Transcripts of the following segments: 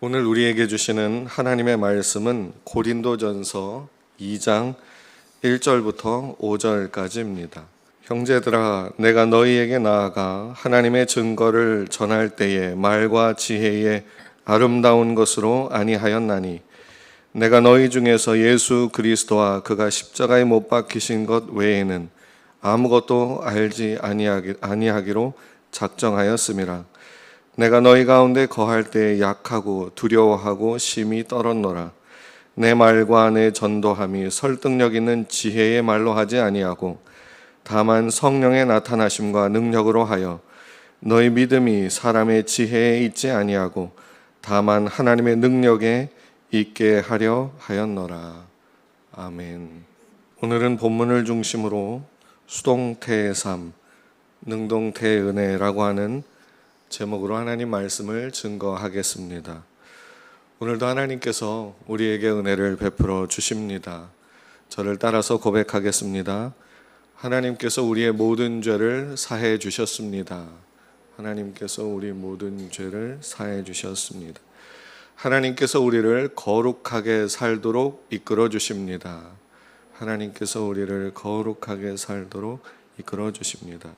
오늘 우리에게 주시는 하나님의 말씀은 고린도전서 2장 1절부터 5절까지입니다. 형제들아, 내가 너희에게 나아가 하나님의 증거를 전할 때에 말과 지혜에 아름다운 것으로 아니하였나니 내가 너희 중에서 예수 그리스도와 그가 십자가에 못 박히신 것 외에는 아무것도 알지 아니하기로 작정하였음이라. 내가 너희 가운데 거할 때에 약하고 두려워하고 심히 떨었노라. 내 말과 내 전도함이 설득력 있는 지혜의 말로 하지 아니하고 다만 성령의 나타나심과 능력으로 하여 너희 믿음이 사람의 지혜에 있지 아니하고 다만 하나님의 능력에 있게 하려 하였노라. 아멘. 오늘은 본문을 중심으로 수동태의 삶, 능동태의 은혜라고 하는 제목으로 하나님 말씀을 증거하겠습니다. 오늘도 하나님께서 우리에게 은혜를 베풀어 주십니다. 저를 따라서 고백하겠습니다. 하나님께서 우리의 모든 죄를 사해 주셨습니다. 하나님께서 우리 모든 죄를 사해 주셨습니다. 하나님께서 우리를 거룩하게 살도록 이끌어 주십니다. 하나님께서 우리를 거룩하게 살도록 이끌어 주십니다.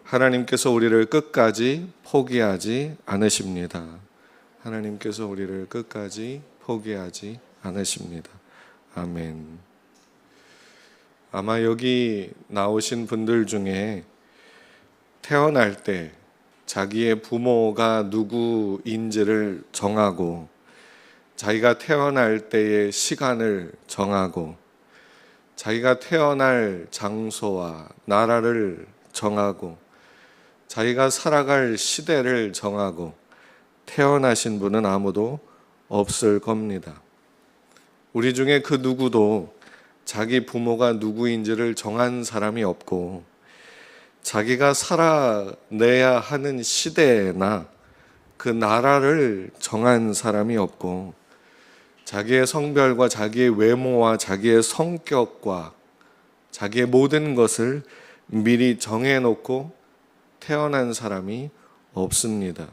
하나님께서 우리를 끝까지 포기하지 않으십니다. 하나님께서 우리를 끝까지 포기하지 않으십니다. 아멘. 아마 여기 나오신 분들 중에 태어날 때 자기의 부모가 누구인지를 정하고 자기가 태어날 때의 시간을 정하고 자기가 태어날 장소와 나라를 정하고 자기가 살아갈 시대를 정하고 태어나신 분은 아무도 없을 겁니다. 우리 중에 그 누구도 자기 부모가 누구인지를 정한 사람이 없고 자기가 살아내야 하는 시대나 그 나라를 정한 사람이 없고 자기의 성별과 자기의 외모와 자기의 성격과 자기의 모든 것을 미리 정해놓고 태어난 사람이 없습니다.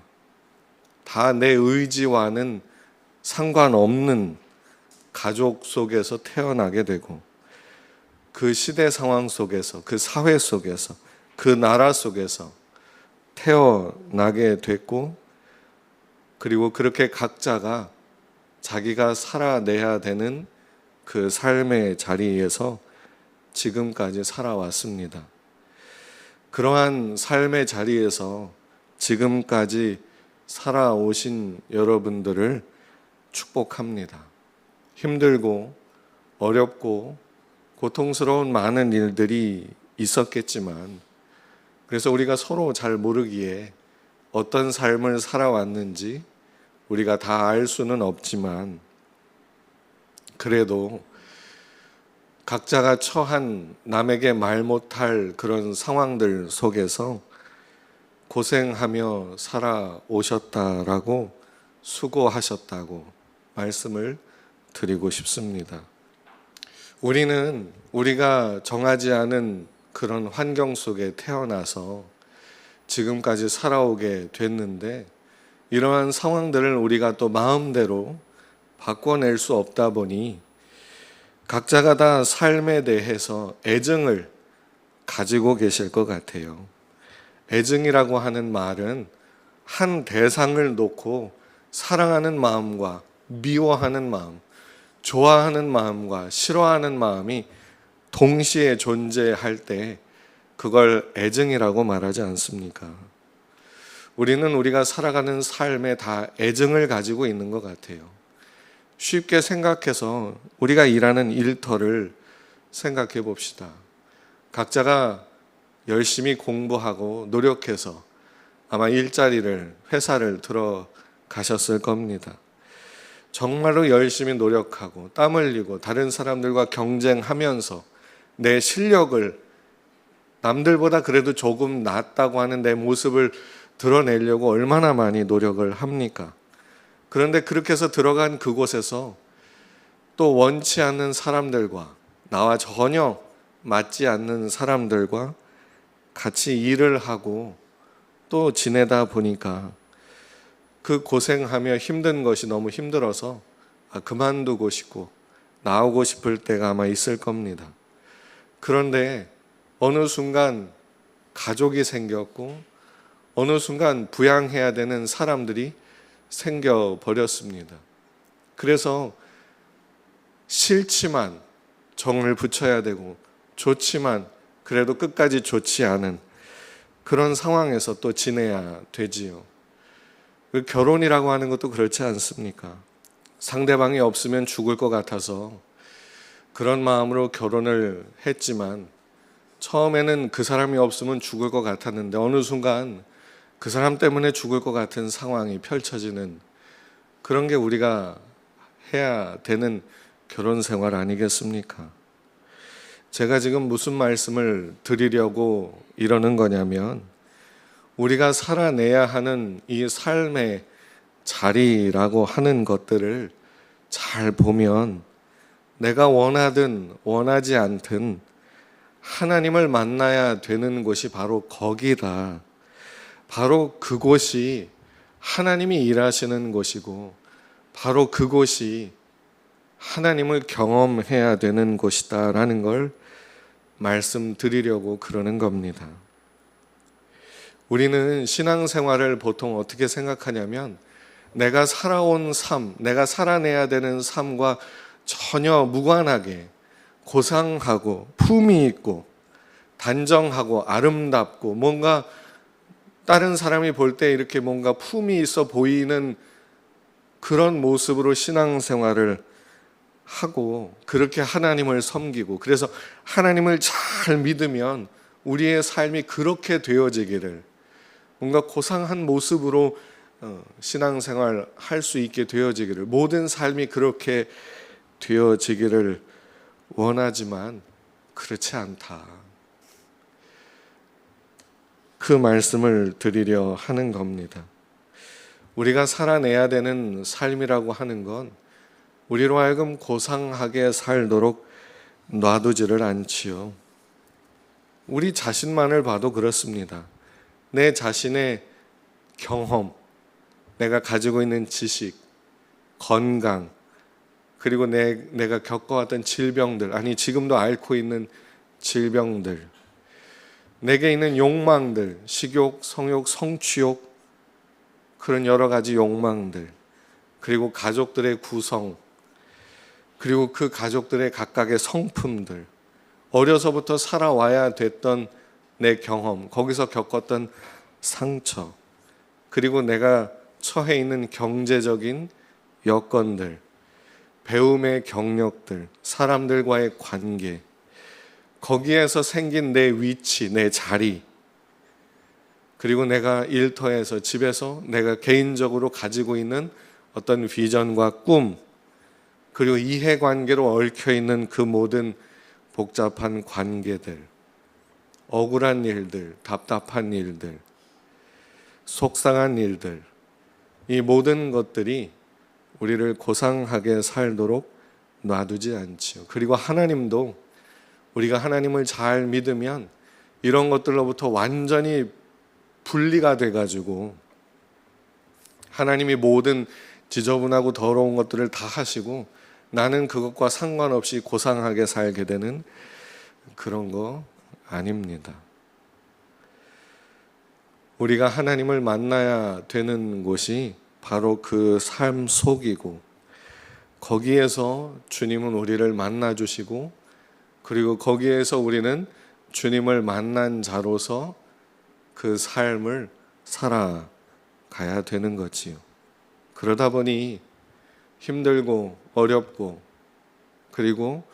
다 내 의지와는 상관없는 가족 속에서 태어나게 되고 그 시대 상황 속에서 그 사회 속에서 그 나라 속에서 태어나게 됐고 그리고 그렇게 각자가 자기가 살아내야 되는 그 삶의 자리에서 지금까지 살아왔습니다. 그러한 삶의 자리에서 지금까지 살아오신 여러분들을 축복합니다. 힘들고 어렵고 고통스러운 많은 일들이 있었겠지만 그래서 우리가 서로 잘 모르기에 어떤 삶을 살아왔는지 우리가 다 알 수는 없지만 그래도 각자가 처한 남에게 말 못할 그런 상황들 속에서 고생하며 살아오셨다라고 수고하셨다고 말씀을 드리고 싶습니다. 우리는 우리가 정하지 않은 그런 환경 속에 태어나서 지금까지 살아오게 됐는데 이러한 상황들을 우리가 또 마음대로 바꿔낼 수 없다 보니 각자가 다 삶에 대해서 애증을 가지고 계실 것 같아요. 애증이라고 하는 말은 한 대상을 놓고 사랑하는 마음과 미워하는 마음, 좋아하는 마음과 싫어하는 마음이 동시에 존재할 때 그걸 애증이라고 말하지 않습니까? 우리는 우리가 살아가는 삶에 다 애증을 가지고 있는 것 같아요. 쉽게 생각해서 우리가 일하는 일터를 생각해 봅시다. 각자가 열심히 공부하고 노력해서 아마 일자리를, 회사를 들어가셨을 겁니다. 정말로 열심히 노력하고 땀 흘리고 다른 사람들과 경쟁하면서 내 실력을 남들보다 그래도 조금 낫다고 하는 내 모습을 드러내려고 얼마나 많이 노력을 합니까? 그런데 그렇게 해서 들어간 그곳에서 또 원치 않는 사람들과 나와 전혀 맞지 않는 사람들과 같이 일을 하고 또 지내다 보니까 그 고생하며 힘든 것이 너무 힘들어서 그만두고 싶고 나오고 싶을 때가 아마 있을 겁니다. 그런데 어느 순간 가족이 생겼고 어느 순간 부양해야 되는 사람들이 생겨버렸습니다. 그래서 싫지만 정을 붙여야 되고 좋지만 그래도 끝까지 좋지 않은 그런 상황에서 또 지내야 되지요. 결혼이라고 하는 것도 그렇지 않습니까? 상대방이 없으면 죽을 것 같아서 그런 마음으로 결혼을 했지만 처음에는 그 사람이 없으면 죽을 것 같았는데 어느 순간 그 사람 때문에 죽을 것 같은 상황이 펼쳐지는 그런 게 우리가 해야 되는 결혼 생활 아니겠습니까? 제가 지금 무슨 말씀을 드리려고 이러는 거냐면 우리가 살아내야 하는 이 삶의 자리라고 하는 것들을 잘 보면 내가 원하든 원하지 않든 하나님을 만나야 되는 곳이 바로 거기다. 바로 그곳이 하나님이 일하시는 곳이고 바로 그곳이 하나님을 경험해야 되는 곳이다라는 걸 말씀드리려고 그러는 겁니다. 우리는 신앙생활을 보통 어떻게 생각하냐면 내가 살아온 삶, 내가 살아내야 되는 삶과 전혀 무관하게 고상하고 품위 있고 단정하고 아름답고 뭔가 다른 사람이 볼 때 이렇게 뭔가 품이 있어 보이는 그런 모습으로 신앙생활을 하고 그렇게 하나님을 섬기고 그래서 하나님을 잘 믿으면 우리의 삶이 그렇게 되어지기를 뭔가 고상한 모습으로 신앙생활 할 수 있게 되어지기를 모든 삶이 그렇게 되어지기를 원하지만 그렇지 않다. 그 말씀을 드리려 하는 겁니다. 우리가 살아내야 되는 삶이라고 하는 건 우리로 하여금 고상하게 살도록 놔두지를 않지요. 우리 자신만을 봐도 그렇습니다. 내 자신의 경험, 내가 가지고 있는 지식, 건강, 그리고 내가 겪어왔던 질병들, 아니 지금도 앓고 있는 질병들, 내게 있는 욕망들, 식욕, 성욕, 성취욕, 그런 여러 가지 욕망들, 그리고 가족들의 구성, 그리고 그 가족들의 각각의 성품들, 어려서부터 살아와야 됐던 내 경험, 거기서 겪었던 상처, 그리고 내가 처해 있는 경제적인 여건들, 배움의 경력들, 사람들과의 관계, 거기에서 생긴 내 위치, 내 자리, 그리고 내가 일터에서, 집에서 내가 개인적으로 가지고 있는 어떤 비전과 꿈, 그리고 이해관계로 얽혀있는 그 모든 복잡한 관계들, 억울한 일들, 답답한 일들, 속상한 일들, 이 모든 것들이 우리를 고상하게 살도록 놔두지 않지요. 그리고 하나님도 우리가 하나님을 잘 믿으면 이런 것들로부터 완전히 분리가 돼가지고 하나님이 모든 지저분하고 더러운 것들을 다 하시고 나는 그것과 상관없이 고상하게 살게 되는 그런 거 아닙니다. 우리가 하나님을 만나야 되는 곳이 바로 그 삶 속이고 거기에서 주님은 우리를 만나 주시고 그리고 거기에서 우리는 주님을 만난 자로서 그 삶을 살아가야 되는 거지요. 그러다 보니 힘들고 어렵고 그리고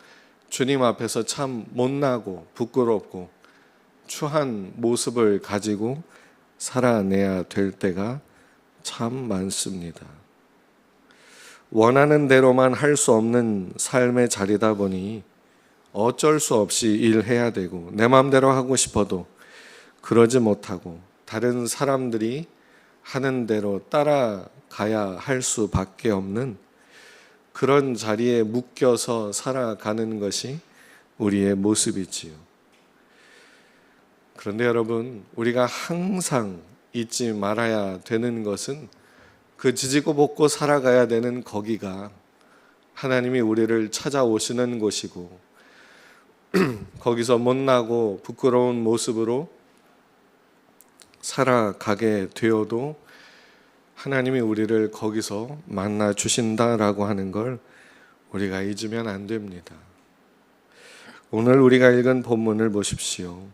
주님 앞에서 참 못나고 부끄럽고 추한 모습을 가지고 살아내야 될 때가 참 많습니다. 원하는 대로만 할 수 없는 삶의 자리다 보니 어쩔 수 없이 일해야 되고 내 마음대로 하고 싶어도 그러지 못하고 다른 사람들이 하는 대로 따라가야 할 수밖에 없는 그런 자리에 묶여서 살아가는 것이 우리의 모습이지요. 그런데 여러분, 우리가 항상 잊지 말아야 되는 것은 그 지지고 볶고 살아가야 되는 거기가 하나님이 우리를 찾아오시는 곳이고, 거기서 못나고 부끄러운 모습으로 살아가게 되어도 하나님이 우리를 거기서 만나 주신다라고 하는 걸 우리가 잊으면 안 됩니다. 오늘 우리가 읽은 본문을 보십시오.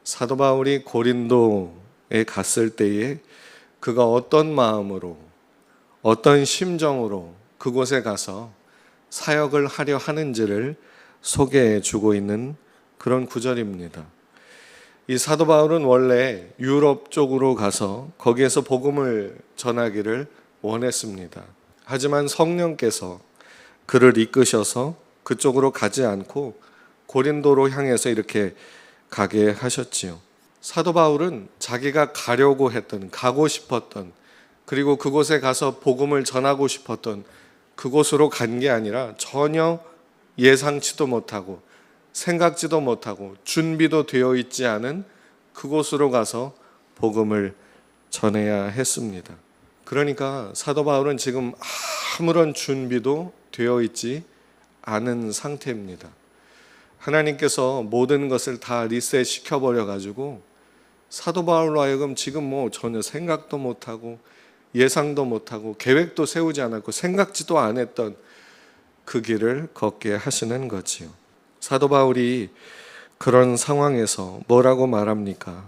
사도 바울이 고린도에 갔을 때에 그가 어떤 마음으로, 어떤 심정으로 그곳에 가서 사역을 하려 하는지를 소개해 주고 있는 그런 구절입니다. 이 사도 바울은 원래 유럽 쪽으로 가서 거기에서 복음을 전하기를 원했습니다. 하지만 성령께서 그를 이끄셔서 그쪽으로 가지 않고 고린도로 향해서 이렇게 가게 하셨지요. 사도 바울은 자기가 가려고 했던, 가고 싶었던, 그리고 그곳에 가서 복음을 전하고 싶었던 그곳으로 간 게 아니라 전혀 예상치도 못하고 생각지도 못하고 준비도 되어 있지 않은 그곳으로 가서 복음을 전해야 했습니다. 그러니까 사도 바울은 지금 아무런 준비도 되어 있지 않은 상태입니다. 하나님께서 모든 것을 다 리셋 시켜버려 가지고 사도 바울로 하여금 지금 전혀 생각도 못하고 예상도 못하고 계획도 세우지 않았고 생각지도 안 했던 그 길을 걷게 하시는 거지요. 사도 바울이 그런 상황에서 뭐라고 말합니까?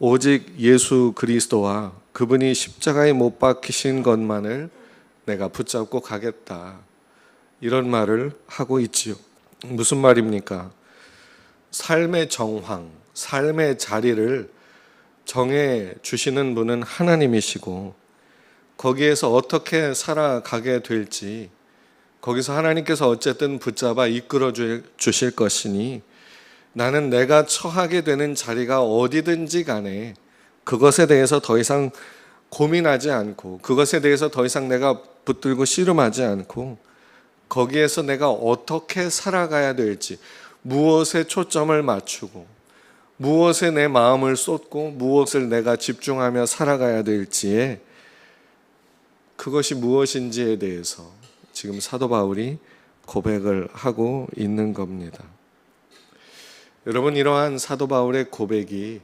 오직 예수 그리스도와 그분이 십자가에 못 박히신 것만을 내가 붙잡고 가겠다, 이런 말을 하고 있지요. 무슨 말입니까? 삶의 정황, 삶의 자리를 정해 주시는 분은 하나님이시고, 거기에서 어떻게 살아가게 될지 거기서 하나님께서 어쨌든 붙잡아 이끌어 주실 것이니, 나는 내가 처하게 되는 자리가 어디든지 간에 그것에 대해서 더 이상 고민하지 않고, 그것에 대해서 더 이상 내가 붙들고 씨름하지 않고, 거기에서 내가 어떻게 살아가야 될지, 무엇에 초점을 맞추고 무엇에 내 마음을 쏟고 무엇을 내가 집중하며 살아가야 될지에, 그것이 무엇인지에 대해서 지금 사도 바울이 고백을 하고 있는 겁니다. 여러분, 이러한 사도 바울의 고백이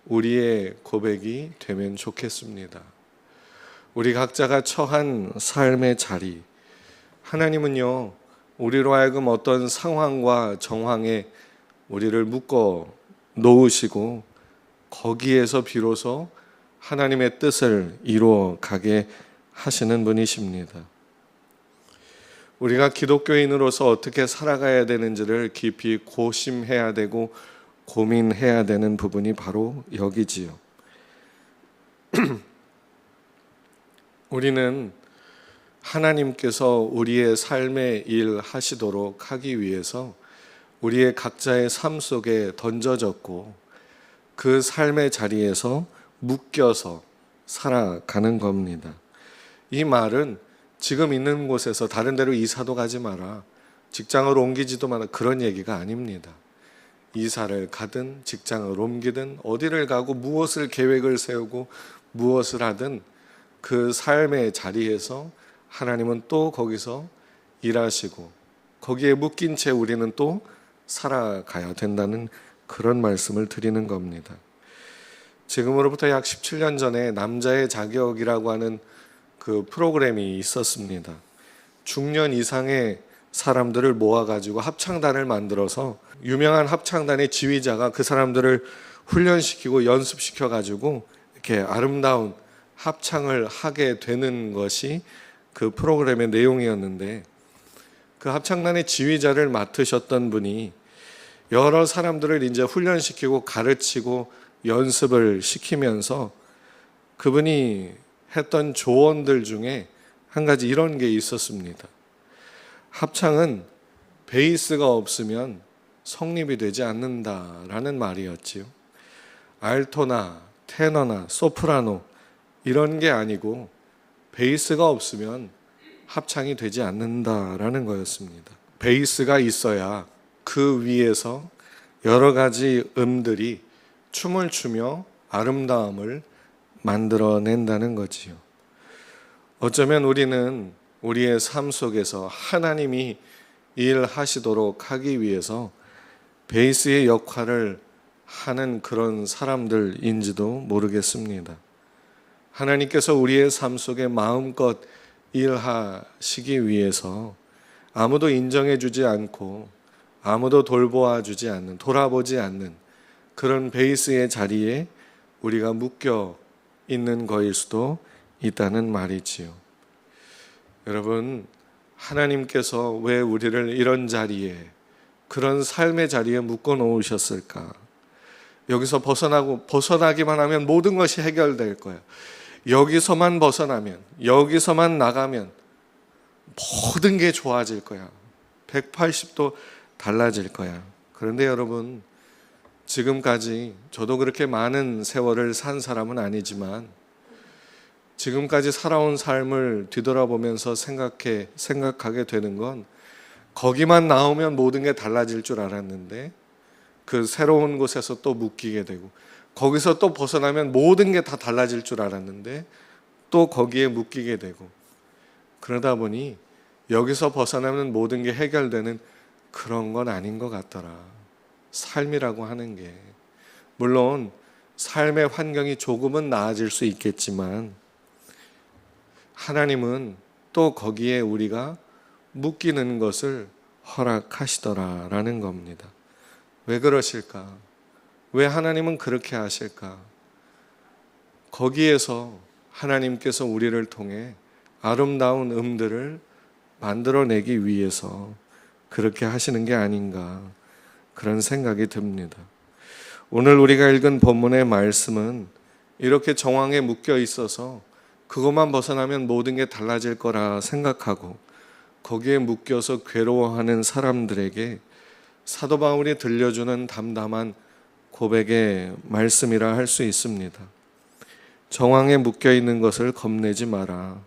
우리의 고백이 되면 좋겠습니다. 우리 각자가 처한 삶의 자리, 하나님은요, 우리로 하여금 어떤 상황과 정황에 우리를 묶어 놓으시고 거기에서 비로소 하나님의 뜻을 이루어 가게 하시는 분이십니다. 우리가 기독교인으로서 어떻게 살아가야 되는지를 깊이 고심해야 되고 고민해야 되는 부분이 바로 여기지요. 우리는 하나님께서 우리의 삶의 일 하시도록 하기 위해서 우리의 각자의 삶 속에 던져졌고 그 삶의 자리에서 묶여서 살아가는 겁니다. 이 말은 지금 있는 곳에서 다른 데로 이사도 가지 마라, 직장을 옮기지도 마라, 그런 얘기가 아닙니다. 이사를 가든 직장을 옮기든 어디를 가고 무엇을 계획을 세우고 무엇을 하든 그 삶의 자리에서 하나님은 또 거기서 일하시고 거기에 묶인 채 우리는 또 살아가야 된다는 그런 말씀을 드리는 겁니다. 지금으로부터 약 17년 전에 남자의 자격이라고 하는 그 프로그램이 있었습니다. 중년 이상의 사람들을 모아가지고 합창단을 만들어서 유명한 합창단의 지휘자가 그 사람들을 훈련시키고 연습시켜가지고 이렇게 아름다운 합창을 하게 되는 것이 그 프로그램의 내용이었는데, 그 합창단의 지휘자를 맡으셨던 분이 여러 사람들을 이제 훈련시키고 가르치고 연습을 시키면서 그분이 했던 조언들 중에 한 가지 이런 게 있었습니다. 합창은 베이스가 없으면 성립이 되지 않는다라는 말이었지요. 알토나 테너나 소프라노 이런 게 아니고 베이스가 없으면 합창이 되지 않는다라는 거였습니다. 베이스가 있어야 그 위에서 여러 가지 음들이 춤을 추며 아름다움을 만들어낸다는 거지요. 어쩌면 우리는 우리의 삶 속에서 하나님이 일하시도록 하기 위해서 베이스의 역할을 하는 그런 사람들인지도 모르겠습니다. 하나님께서 우리의 삶 속에 마음껏 일하시기 위해서 아무도 인정해 주지 않고 아무도 돌보아 주지 않는, 돌아보지 않는 그런 베이스의 자리에 우리가 묶여 있는 거일 수도 있다는 말이지요. 여러분, 하나님께서 왜 우리를 이런 자리에, 그런 삶의 자리에 묶어 놓으셨을까? 여기서 벗어나기만 하면 모든 것이 해결될 거야. 여기서만 벗어나면, 여기서만 나가면 모든 게 좋아질 거야. 180도 달라질 거야. 그런데 여러분, 지금까지 저도 그렇게 많은 세월을 산 사람은 아니지만 지금까지 살아온 삶을 뒤돌아보면서 생각하게 되는 건, 거기만 나오면 모든 게 달라질 줄 알았는데 그 새로운 곳에서 또 묶이게 되고, 거기서 또 벗어나면 모든 게 다 달라질 줄 알았는데 또 거기에 묶이게 되고, 그러다 보니 여기서 벗어나면 모든 게 해결되는 그런 건 아닌 것 같더라. 삶이라고 하는 게, 물론 삶의 환경이 조금은 나아질 수 있겠지만 하나님은 또 거기에 우리가 묶이는 것을 허락하시더라라는 겁니다. 왜 그러실까? 왜 하나님은 그렇게 하실까? 거기에서 하나님께서 우리를 통해 아름다운 음들을 만들어내기 위해서 그렇게 하시는 게 아닌가, 그런 생각이 듭니다. 오늘 우리가 읽은 본문의 말씀은 이렇게 정황에 묶여 있어서 그것만 벗어나면 모든 게 달라질 거라 생각하고 거기에 묶여서 괴로워하는 사람들에게 사도 바울이 들려주는 담담한 고백의 말씀이라 할 수 있습니다. 정황에 묶여 있는 것을 겁내지 마라.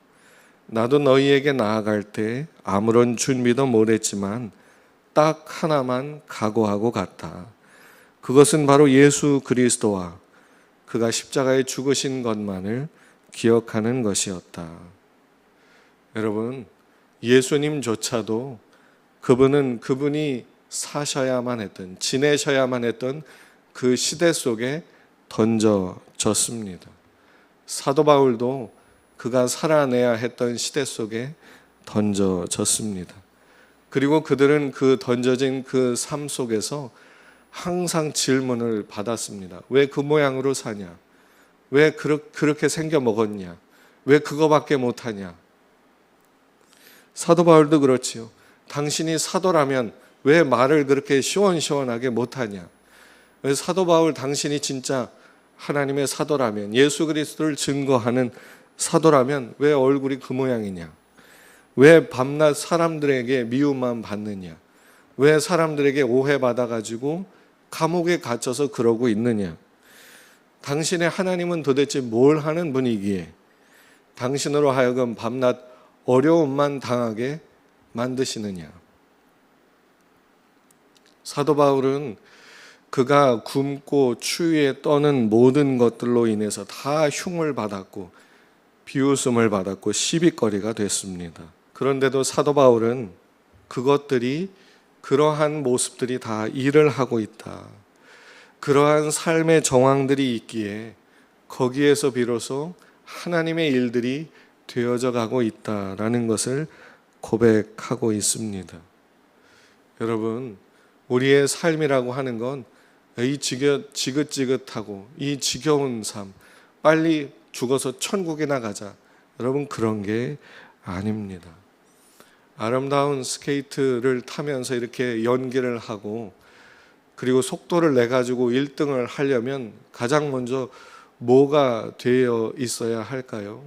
나도 너희에게 나아갈 때 아무런 준비도 못했지만 딱 하나만 각오하고 갔다. 그것은 바로 예수 그리스도와 그가 십자가에 죽으신 것만을 기억하는 것이었다. 여러분, 예수님조차도 그분이 사셔야만 했던, 지내셔야만 했던 그 시대 속에 던져졌습니다. 사도 바울도 그가 살아내야 했던 시대 속에 던져졌습니다. 그리고 그들은 그 던져진 그 삶 속에서 항상 질문을 받았습니다. 왜 그 모양으로 사냐? 왜 그렇게 생겨 먹었냐? 왜 그거밖에 못하냐? 사도 바울도 그렇지요. 당신이 사도라면 왜 말을 그렇게 시원시원하게 못하냐? 왜 사도 바울, 당신이 진짜 하나님의 사도라면, 예수 그리스도를 증거하는 사도라면 왜 얼굴이 그 모양이냐? 왜 밤낮 사람들에게 미움만 받느냐? 왜 사람들에게 오해받아가지고 감옥에 갇혀서 그러고 있느냐? 당신의 하나님은 도대체 뭘 하는 분이기에 당신으로 하여금 밤낮 어려움만 당하게 만드시느냐? 사도 바울은 그가 굶고 추위에 떠는 모든 것들로 인해서 다 흉을 받았고 비웃음을 받았고 시비거리가 됐습니다. 그런데도 사도 바울은 그것들이, 그러한 모습들이 다 일을 하고 있다, 그러한 삶의 정황들이 있기에 거기에서 비로소 하나님의 일들이 되어져 가고 있다라는 것을 고백하고 있습니다. 여러분, 우리의 삶이라고 하는 건 이 지긋지긋하고 이 지겨운 삶, 빨리 죽어서 천국이나 가자, 여러분, 그런 게 아닙니다. 아름다운 스케이트를 타면서 이렇게 연기를 하고 그리고 속도를 내가지고 1등을 하려면 가장 먼저 뭐가 되어 있어야 할까요?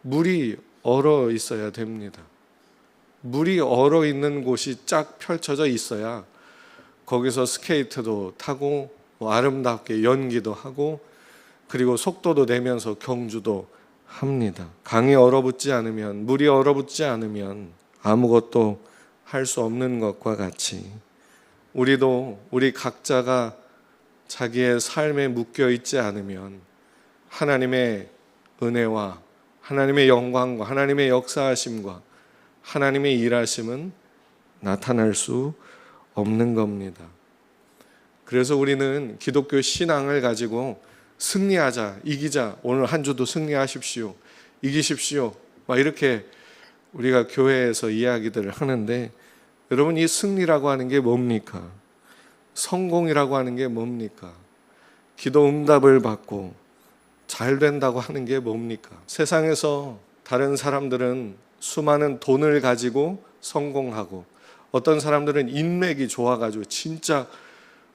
물이 얼어 있어야 됩니다. 물이 얼어 있는 곳이 쫙 펼쳐져 있어야 거기서 스케이트도 타고 아름답게 연기도 하고 그리고 속도도 내면서 경주도 합니다. 강이 얼어붙지 않으면, 물이 얼어붙지 않으면 아무것도 할 수 없는 것과 같이 우리도 우리 각자가 자기의 삶에 묶여 있지 않으면 하나님의 은혜와 하나님의 영광과 하나님의 역사하심과 하나님의 일하심은 나타날 수 없는 겁니다. 그래서 우리는 기독교 신앙을 가지고 승리하자, 이기자, 오늘 한 주도 승리하십시오, 이기십시오, 막 이렇게 우리가 교회에서 이야기들을 하는데, 여러분, 이 승리라고 하는 게 뭡니까? 성공이라고 하는 게 뭡니까? 기도 응답을 받고 잘 된다고 하는 게 뭡니까? 세상에서 다른 사람들은 수많은 돈을 가지고 성공하고, 어떤 사람들은 인맥이 좋아가지고 진짜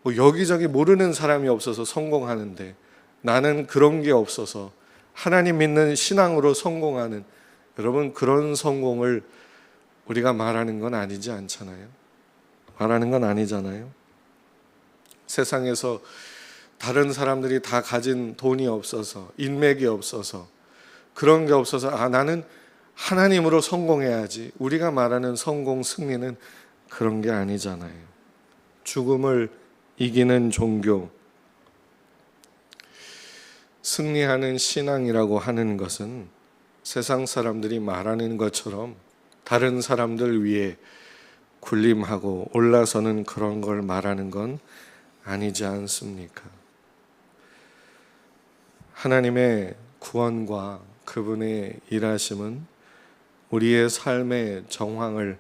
뭐 여기저기 모르는 사람이 없어서 성공하는데, 나는 그런 게 없어서 하나님 믿는 신앙으로 성공하는, 여러분, 그런 성공을 우리가 말하는 건 아니지 않잖아요. 말하는 건 아니잖아요. 세상에서 다른 사람들이 다 가진 돈이 없어서, 인맥이 없어서, 그런 게 없어서 나는 하나님으로 성공해야지, 우리가 말하는 성공, 승리는 그런 게 아니잖아요. 죽음을 이기는 종교, 승리하는 신앙이라고 하는 것은 세상 사람들이 말하는 것처럼 다른 사람들 위에 군림하고 올라서는 그런 걸 말하는 건 아니지 않습니까? 하나님의 구원과 그분의 일하심은 우리의 삶의 정황을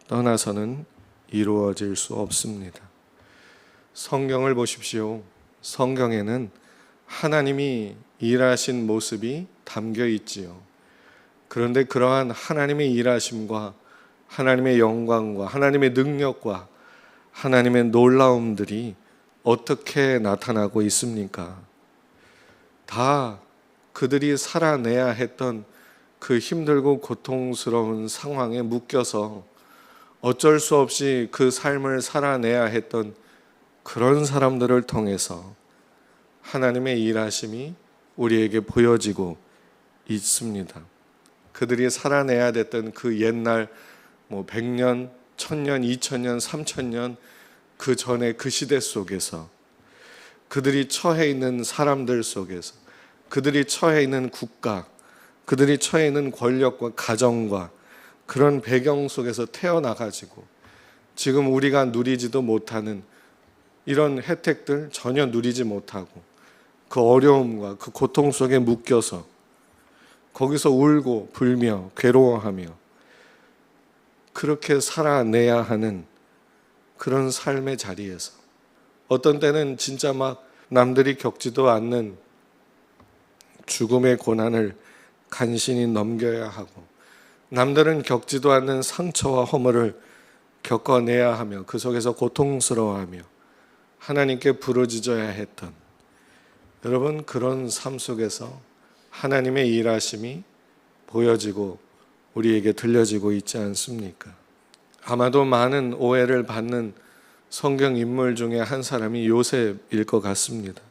떠나서는 이루어질 수 없습니다. 성경을 보십시오. 성경에는 하나님이 일하신 모습이 담겨 있지요. 그런데 그러한 하나님의 일하심과 하나님의 영광과 하나님의 능력과 하나님의 놀라움들이 어떻게 나타나고 있습니까? 다 그들이 살아내야 했던 그 힘들고 고통스러운 상황에 묶여서 어쩔 수 없이 그 삶을 살아내야 했던 그런 사람들을 통해서 하나님의 일하심이 우리에게 보여지고 있습니다. 그들이 살아내야 됐던 그 옛날 100년, 1000년, 2000년, 3000년 그 전에 그 시대 속에서, 그들이 처해 있는 사람들 속에서, 그들이 처해 있는 국가, 그들이 처해 있는 권력과 가정과 그런 배경 속에서 태어나가지고 지금 우리가 누리지도 못하는 이런 혜택들 전혀 누리지 못하고 그 어려움과 그 고통 속에 묶여서 거기서 울고 불며 괴로워하며 그렇게 살아내야 하는 그런 삶의 자리에서, 어떤 때는 진짜 막 남들이 겪지도 않는 죽음의 고난을 간신히 넘겨야 하고, 남들은 겪지도 않는 상처와 허물을 겪어내야 하며 그 속에서 고통스러워하며 하나님께 부르짖어야 했던, 여러분, 그런 삶 속에서 하나님의 일하심이 보여지고 우리에게 들려지고 있지 않습니까? 아마도 많은 오해를 받는 성경 인물 중에 한 사람이 요셉일 것 같습니다.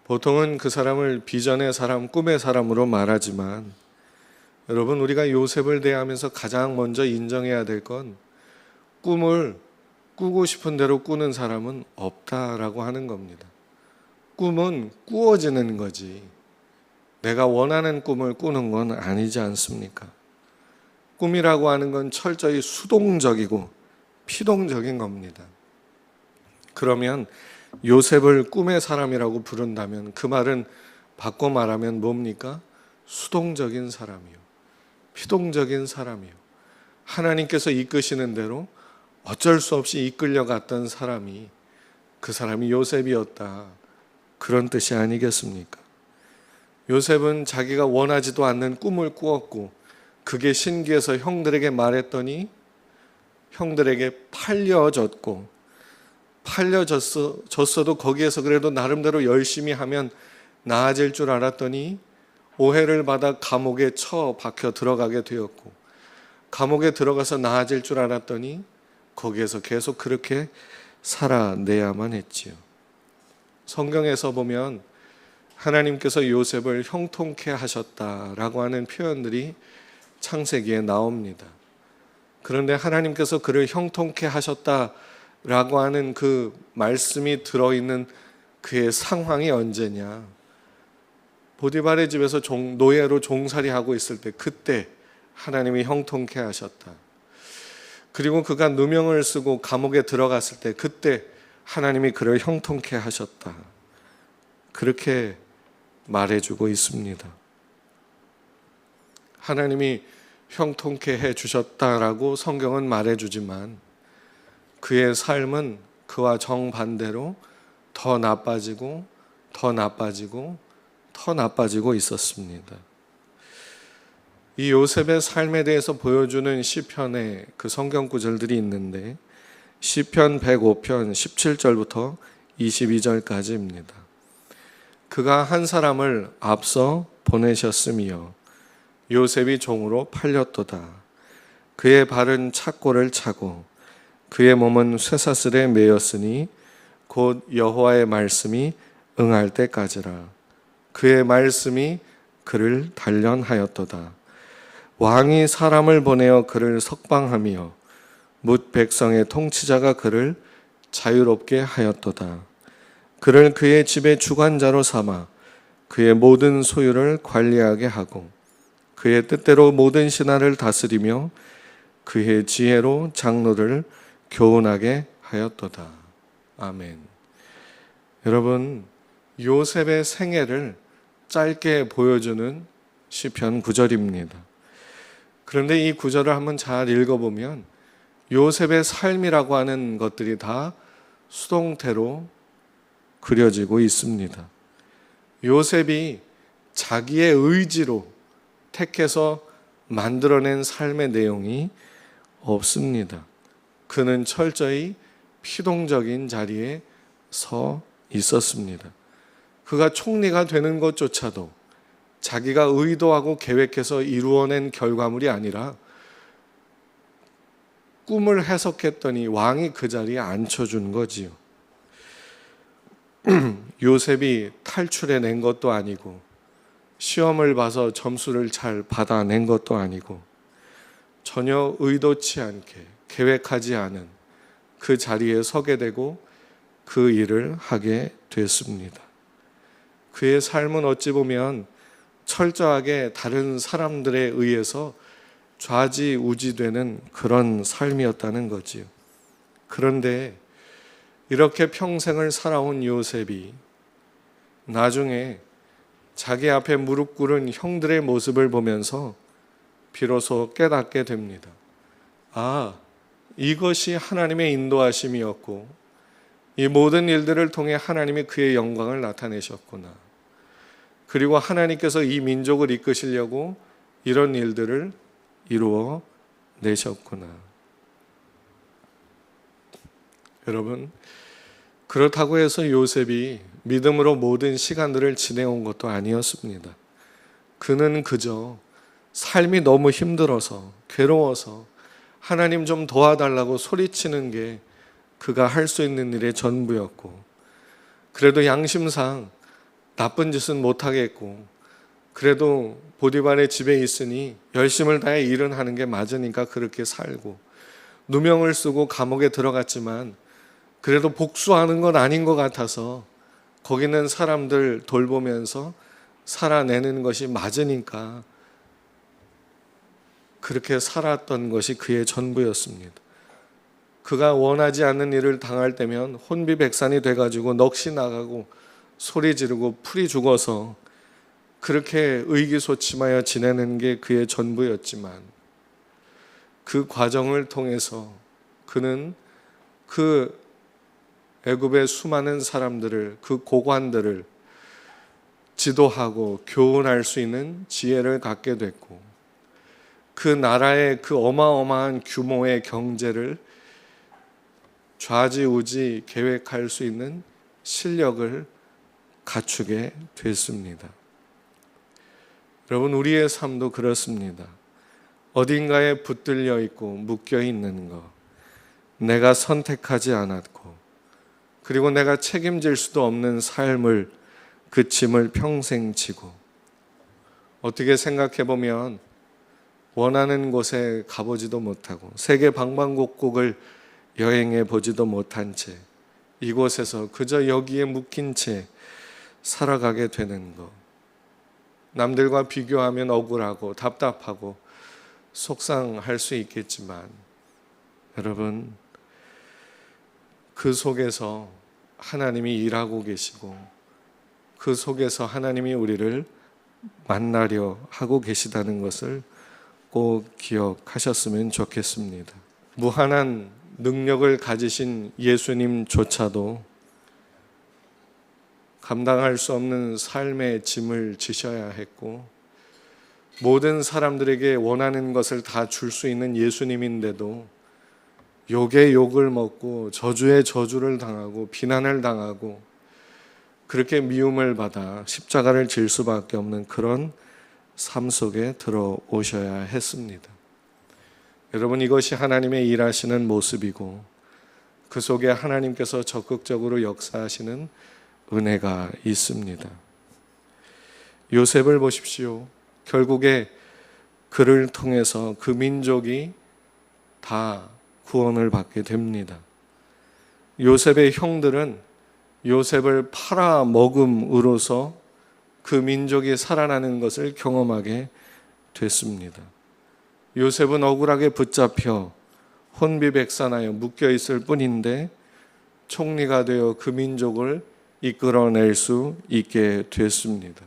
보통은 그 사람을 비전의 사람, 꿈의 사람으로 말하지만, 여러분, 우리가 요셉을 대하면서 가장 먼저 인정해야 될 건 꿈을 꾸고 싶은 대로 꾸는 사람은 없다라고 하는 겁니다. 꿈은 꾸어지는 거지 내가 원하는 꿈을 꾸는 건 아니지 않습니까? 꿈이라고 하는 건 철저히 수동적이고 피동적인 겁니다. 그러면 요셉을 꿈의 사람이라고 부른다면 그 말은 바꿔 말하면 뭡니까? 수동적인 사람이요, 피동적인 사람이요, 하나님께서 이끄시는 대로 어쩔 수 없이 이끌려갔던 사람이, 그 사람이 요셉이었다, 그런 뜻이 아니겠습니까? 요셉은 자기가 원하지도 않는 꿈을 꾸었고 그게 신기해서 형들에게 말했더니 형들에게 팔려졌어도 거기에서 그래도 나름대로 열심히 하면 나아질 줄 알았더니 오해를 받아 감옥에 처박혀 들어가게 되었고, 감옥에 들어가서 나아질 줄 알았더니 거기에서 계속 그렇게 살아내야만 했지요. 성경에서 보면 하나님께서 요셉을 형통케 하셨다라고 하는 표현들이 창세기에 나옵니다. 그런데 하나님께서 그를 형통케 하셨다라고 하는 그 말씀이 들어있는 그의 상황이 언제냐? 보디발의 집에서 노예로 종살이하고 있을 때 그때 하나님이 형통케 하셨다. 그리고 그가 누명을 쓰고 감옥에 들어갔을 때 그때 하나님이 그를 형통케 하셨다. 그렇게 말해주고 있습니다. 하나님이 형통케 해주셨다라고 성경은 말해주지만 그의 삶은 그와 정반대로 더 나빠지고 더 나빠지고 더 나빠지고 있었습니다. 이 요셉의 삶에 대해서 보여주는 시편의 그 성경 구절들이 있는데 시편 105편 17절부터 22절까지입니다. 그가 한 사람을 앞서 보내셨으며 요셉이 종으로 팔렸도다. 그의 발은 착고를 차고 그의 몸은 쇠사슬에 매였으니 곧 여호와의 말씀이 응할 때까지라. 그의 말씀이 그를 단련하였도다. 왕이 사람을 보내어 그를 석방하며 뭇 백성의 통치자가 그를 자유롭게 하였도다. 그를 그의 집의 주관자로 삼아 그의 모든 소유를 관리하게 하고 그의 뜻대로 모든 신하를 다스리며 그의 지혜로 장로를 교훈하게 하였도다. 아멘. 여러분, 요셉의 생애를 짧게 보여주는 시편 9절입니다. 그런데 이 구절을 한번 잘 읽어보면 요셉의 삶이라고 하는 것들이 다 수동태로 그려지고 있습니다. 요셉이 자기의 의지로 택해서 만들어낸 삶의 내용이 없습니다. 그는 철저히 피동적인 자리에 서 있었습니다. 그가 총리가 되는 것조차도 자기가 의도하고 계획해서 이루어낸 결과물이 아니라 꿈을 해석했더니 왕이 그 자리에 앉혀준 거지요. 요셉이 탈출해낸 것도 아니고 시험을 봐서 점수를 잘 받아낸 것도 아니고 전혀 의도치 않게 계획하지 않은 그 자리에 서게 되고 그 일을 하게 됐습니다. 그의 삶은 어찌 보면 철저하게 다른 사람들에 의해서 좌지우지되는 그런 삶이었다는 거지요. 그런데 이렇게 평생을 살아온 요셉이 나중에 자기 앞에 무릎 꿇은 형들의 모습을 보면서 비로소 깨닫게 됩니다. 아, 이것이 하나님의 인도하심이었고 이 모든 일들을 통해 하나님이 그의 영광을 나타내셨구나. 그리고 하나님께서 이 민족을 이끄시려고 이런 일들을 이루어 내셨구나. 여러분, 그렇다고 해서 요셉이 믿음으로 모든 시간들을 지내온 것도 아니었습니다. 그는 그저 삶이 너무 힘들어서 괴로워서 하나님 좀 도와달라고 소리치는 게 그가 할 수 있는 일의 전부였고, 그래도 양심상 나쁜 짓은 못하겠고 그래도 보디발의 집에 있으니 열심을 다해 일은 하는 게 맞으니까 그렇게 살고, 누명을 쓰고 감옥에 들어갔지만 그래도 복수하는 건 아닌 것 같아서 거기 있는 사람들 돌보면서 살아내는 것이 맞으니까 그렇게 살았던 것이 그의 전부였습니다. 그가 원하지 않는 일을 당할 때면 혼비백산이 돼가지고 넋이 나가고 소리 지르고 풀이 죽어서 그렇게 의기소침하여 지내는 게 그의 전부였지만 그 과정을 통해서 그는 그 애굽의 수많은 사람들을, 그 고관들을 지도하고 교훈할 수 있는 지혜를 갖게 됐고, 그 나라의 그 어마어마한 규모의 경제를 좌지우지 계획할 수 있는 실력을 갖추게 됐습니다. 여러분, 우리의 삶도 그렇습니다. 어딘가에 붙들려 있고 묶여 있는 것, 내가 선택하지 않았고 그리고 내가 책임질 수도 없는 삶을, 그 짐을 평생 지고, 어떻게 생각해 보면 원하는 곳에 가보지도 못하고 세계 방방곡곡을 여행해 보지도 못한 채 이곳에서 그저 여기에 묶인 채 살아가게 되는 것, 남들과 비교하면 억울하고 답답하고 속상할 수 있겠지만 여러분, 그 속에서 하나님이 일하고 계시고 그 속에서 하나님이 우리를 만나려 하고 계시다는 것을 꼭 기억하셨으면 좋겠습니다. 무한한 능력을 가지신 예수님조차도 감당할 수 없는 삶의 짐을 지셔야 했고, 모든 사람들에게 원하는 것을 다 줄 수 있는 예수님인데도 욕의 욕을 먹고 저주의 저주를 당하고 비난을 당하고 그렇게 미움을 받아 십자가를 질 수밖에 없는 그런 삶 속에 들어오셔야 했습니다. 여러분, 이것이 하나님의 일하시는 모습이고 그 속에 하나님께서 적극적으로 역사하시는 은혜가 있습니다. 요셉을 보십시오. 결국에 그를 통해서 그 민족이 다 구원을 받게 됩니다. 요셉의 형들은 요셉을 팔아먹음으로써 그 민족이 살아나는 것을 경험하게 됐습니다. 요셉은 억울하게 붙잡혀 혼비백산하여 묶여있을 뿐인데 총리가 되어 그 민족을 이끌어낼 수 있게 됐습니다.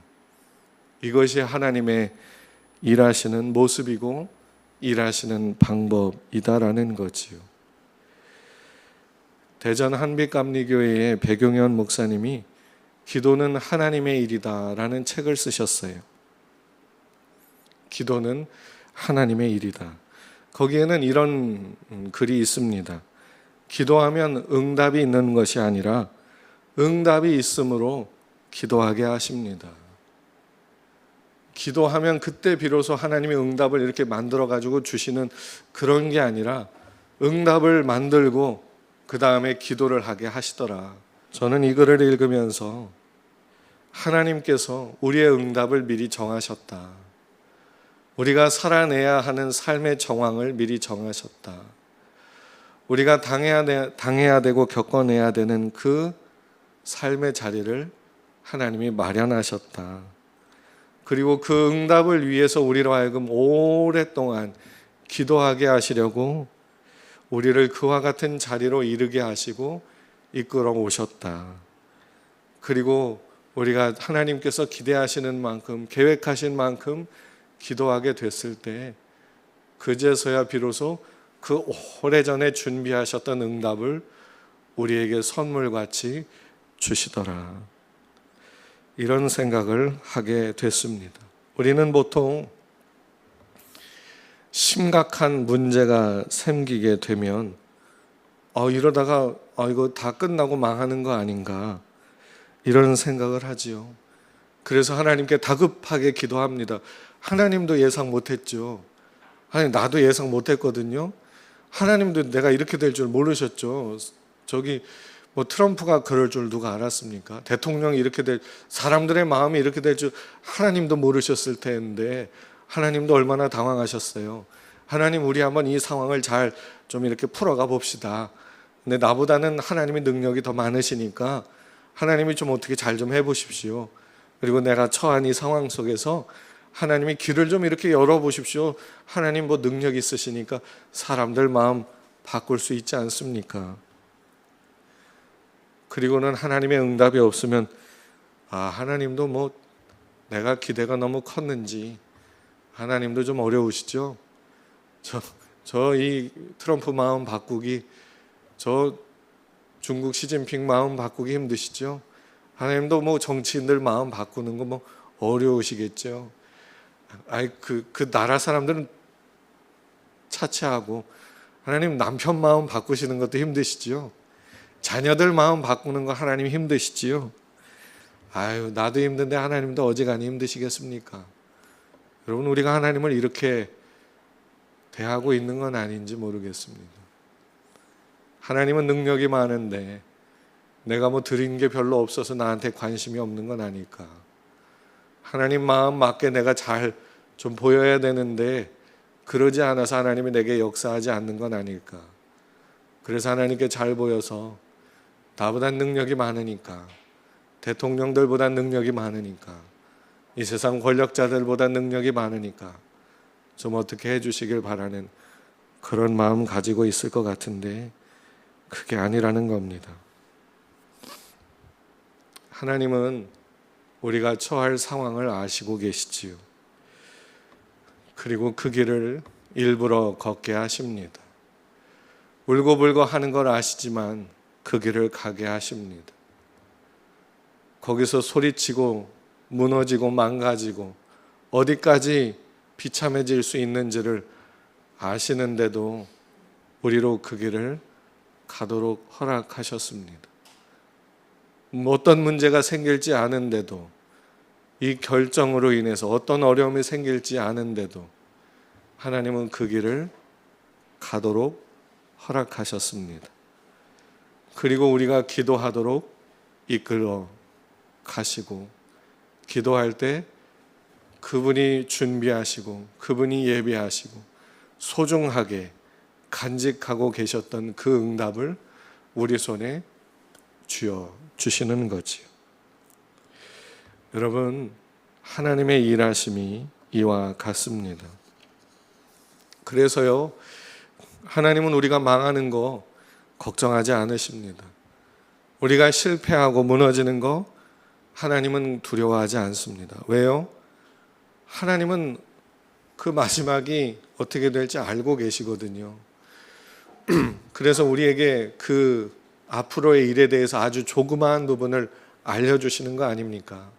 이것이 하나님의 일하시는 모습이고 일하시는 방법이다라는 거지요. 대전 한빛감리교회의 백용현 목사님이 기도는 하나님의 일이다라는 책을 쓰셨어요. 기도는 하나님의 일이다. 거기에는 이런 글이 있습니다. 기도하면 응답이 있는 것이 아니라 응답이 있으므로 기도하게 하십니다. 기도하면 그때 비로소 하나님이 응답을 이렇게 만들어가지고 주시는 그런 게 아니라 응답을 만들고 그 다음에 기도를 하게 하시더라. 저는 이 글을 읽으면서 하나님께서 우리의 응답을 미리 정하셨다. 우리가 살아내야 하는 삶의 정황을 미리 정하셨다. 우리가 당해야 되고 겪어내야 되는 그 삶의 자리를 하나님이 마련하셨다. 그리고 그 응답을 위해서 우리로 하여금 오랫동안 기도하게 하시려고 우리를 그와 같은 자리로 이르게 하시고 이끌어 오셨다. 그리고 우리가 하나님께서 기대하시는 만큼, 계획하신 만큼 기도하게 됐을 때 그제서야 비로소 그 오래전에 준비하셨던 응답을 우리에게 선물같이 주시더라. 이런 생각을 하게 됐습니다. 우리는 보통 심각한 문제가 생기게 되면 이러다가 이거 다 끝나고 망하는 거 아닌가, 이런 생각을 하지요. 그래서 하나님께 다급하게 기도합니다. 하나님도 예상 못했죠. 아니, 나도 예상 못했거든요. 하나님도 내가 이렇게 될 줄 모르셨죠. 트럼프가 그럴 줄 누가 알았습니까? 대통령이 이렇게 사람들의 마음이 이렇게 될 줄 하나님도 모르셨을 텐데 하나님도 얼마나 당황하셨어요. 하나님, 우리 한번 이 상황을 잘 좀 이렇게 풀어가 봅시다. 근데 나보다는 하나님의 능력이 더 많으시니까 하나님이 좀 어떻게 잘 좀 해보십시오. 그리고 내가 처한 이 상황 속에서 하나님이 길을 좀 이렇게 열어보십시오. 하나님 능력 있으시니까 사람들 마음 바꿀 수 있지 않습니까? 그리고는 하나님의 응답이 없으면 하나님도 내가 기대가 너무 컸는지 하나님도 좀 어려우시죠? 이 트럼프 마음 바꾸기, 중국 시진핑 마음 바꾸기 힘드시죠? 하나님도 정치인들 마음 바꾸는 거 어려우시겠죠? 그 나라 사람들은 차치하고 하나님 남편 마음 바꾸시는 것도 힘드시죠? 자녀들 마음 바꾸는 거 하나님 힘드시지요? 나도 힘든데 하나님도 어지간히 힘드시겠습니까? 여러분, 우리가 하나님을 이렇게 대하고 있는 건 아닌지 모르겠습니다. 하나님은 능력이 많은데 내가 드린 게 별로 없어서 나한테 관심이 없는 건 아닐까? 하나님 마음 맞게 내가 잘 좀 보여야 되는데 그러지 않아서 하나님이 내게 역사하지 않는 건 아닐까? 그래서 하나님께 잘 보여서 나보다 능력이 많으니까, 대통령들보다 능력이 많으니까 이 세상 권력자들보다 능력이 많으니까 좀 어떻게 해주시길 바라는 그런 마음 가지고 있을 것 같은데 그게 아니라는 겁니다. 하나님은 우리가 처할 상황을 아시고 계시지요. 그리고 그 길을 일부러 걷게 하십니다. 울고불고 하는 걸 아시지만 그 길을 가게 하십니다. 거기서 소리치고 무너지고 망가지고 어디까지 비참해질 수 있는지를 아시는데도 우리로 그 길을 가도록 허락하셨습니다. 어떤 문제가 생길지 아는데도, 이 결정으로 인해서 어떤 어려움이 생길지 아는데도 하나님은 그 길을 가도록 허락하셨습니다. 그리고 우리가 기도하도록 이끌어 가시고, 기도할 때 그분이 준비하시고 그분이 예비하시고 소중하게 간직하고 계셨던 그 응답을 우리 손에 쥐어 주시는 거지요. 여러분, 하나님의 일하심이 이와 같습니다. 그래서요, 하나님은 우리가 망하는 거 걱정하지 않으십니다. 우리가 실패하고 무너지는 거 하나님은 두려워하지 않습니다. 왜요? 하나님은 그 마지막이 어떻게 될지 알고 계시거든요. 그래서 우리에게 그 앞으로의 일에 대해서 아주 조그마한 부분을 알려주시는 거 아닙니까?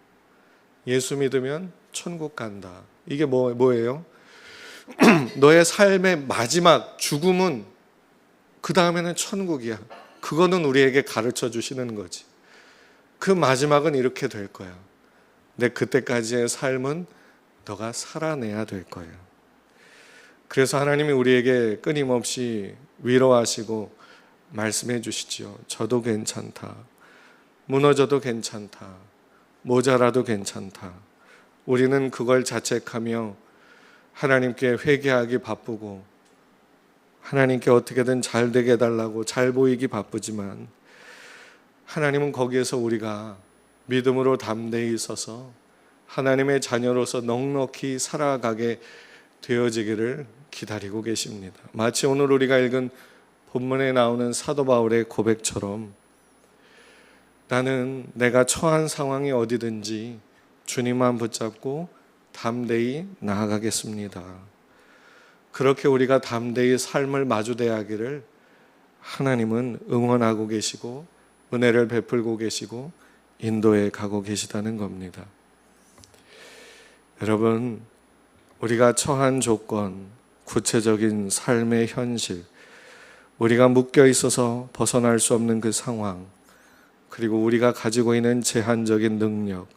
예수 믿으면 천국 간다. 이게 뭐예요? 너의 삶의 마지막 죽음은 그 다음에는 천국이야. 그거는 우리에게 가르쳐 주시는 거지. 그 마지막은 이렇게 될 거야. 근데 그때까지의 삶은 너가 살아내야 될 거야. 그래서 하나님이 우리에게 끊임없이 위로하시고 말씀해 주시지요. 저도 괜찮다. 무너져도 괜찮다. 모자라도 괜찮다. 우리는 그걸 자책하며 하나님께 회개하기 바쁘고 하나님께 어떻게든 잘 되게 해달라고 잘 보이기 바쁘지만 하나님은 거기에서 우리가 믿음으로 담대히 서서 하나님의 자녀로서 넉넉히 살아가게 되어지기를 기다리고 계십니다. 마치 오늘 우리가 읽은 본문에 나오는 사도 바울의 고백처럼 나는 내가 처한 상황이 어디든지 주님만 붙잡고 담대히 나아가겠습니다. 그렇게 우리가 담대히 삶을 마주대하기를 하나님은 응원하고 계시고 은혜를 베풀고 계시고 인도해 가고 계시다는 겁니다. 여러분, 우리가 처한 조건, 구체적인 삶의 현실, 우리가 묶여 있어서 벗어날 수 없는 그 상황, 그리고 우리가 가지고 있는 제한적인 능력,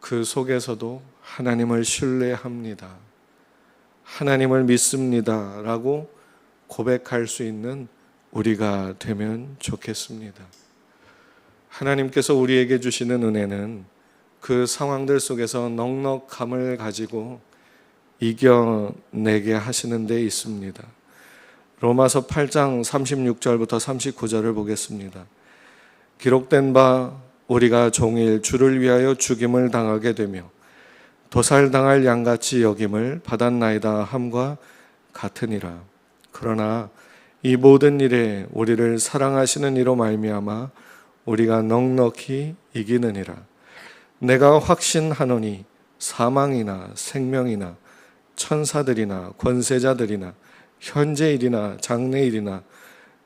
그 속에서도 하나님을 신뢰합니다. 하나님을 믿습니다. 라고 고백할 수 있는 우리가 되면 좋겠습니다. 하나님께서 우리에게 주시는 은혜는 그 상황들 속에서 넉넉함을 가지고 이겨내게 하시는 데 있습니다. 로마서 8장 36절부터 39절을 보겠습니다. 기록된 바 우리가 종일 주를 위하여 죽임을 당하게 되며 도살당할 양같이 여김을 받았나이다 함과 같으니라. 그러나 이 모든 일에 우리를 사랑하시는 이로 말미암아 우리가 넉넉히 이기느니라. 내가 확신하노니 사망이나 생명이나 천사들이나 권세자들이나 현재일이나 장래일이나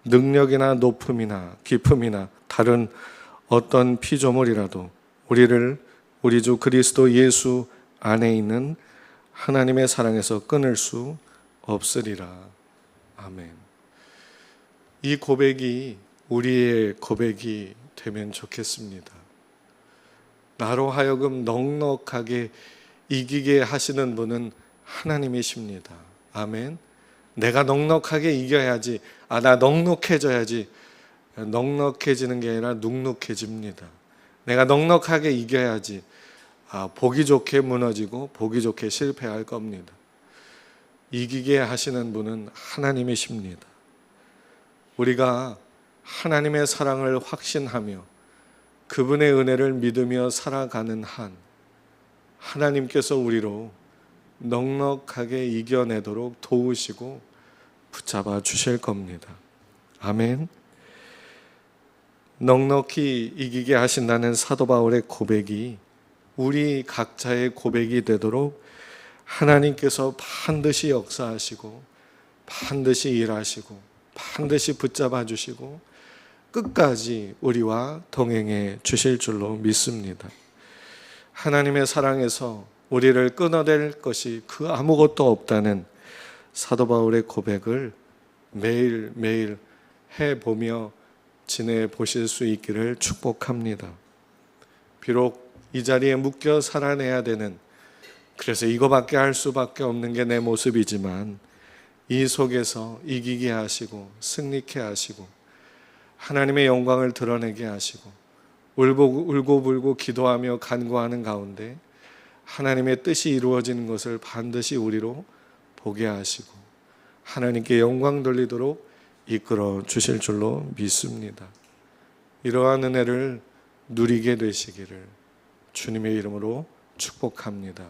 능력이나 높음이나 깊음이나 다른 어떤 피조물이라도 우리를 우리 주 그리스도 예수 안에 있는 하나님의 사랑에서 끊을 수 없으리라. 아멘. 이 고백이 우리의 고백이 되면 좋겠습니다. 나로 하여금 넉넉하게 이기게 하시는 분은 하나님이십니다. 아멘. 내가 넉넉하게 이겨야지, 나 넉넉해져야지. 넉넉해지는 게 아니라 눅눅해집니다. 내가 넉넉하게 이겨야지, 보기 좋게 무너지고 보기 좋게 실패할 겁니다. 이기게 하시는 분은 하나님이십니다. 우리가 하나님의 사랑을 확신하며 그분의 은혜를 믿으며 살아가는 한 하나님께서 우리로 넉넉하게 이겨내도록 도우시고 붙잡아 주실 겁니다. 아멘. 넉넉히 이기게 하신다는 사도 바울의 고백이 우리 각자의 고백이 되도록 하나님께서 반드시 역사하시고 반드시 일하시고 반드시 붙잡아 주시고 끝까지 우리와 동행해 주실 줄로 믿습니다. 하나님의 사랑에서 우리를 끊어낼 것이 그 아무것도 없다는 사도 바울의 고백을 매일매일 해보며 지내 보실 수 있기를 축복합니다. 비록 이 자리에 묶여 살아내야 되는, 그래서 이거밖에 할 수밖에 없는 게 내 모습이지만 이 속에서 이기게 하시고 승리케 하시고 하나님의 영광을 드러내게 하시고 울고불고 기도하며 간구하는 가운데 하나님의 뜻이 이루어지는 것을 반드시 우리로 보게 하시고 하나님께 영광 돌리도록 이끌어 주실 줄로 믿습니다. 이러한 은혜를 누리게 되시기를 주님의 이름으로 축복합니다.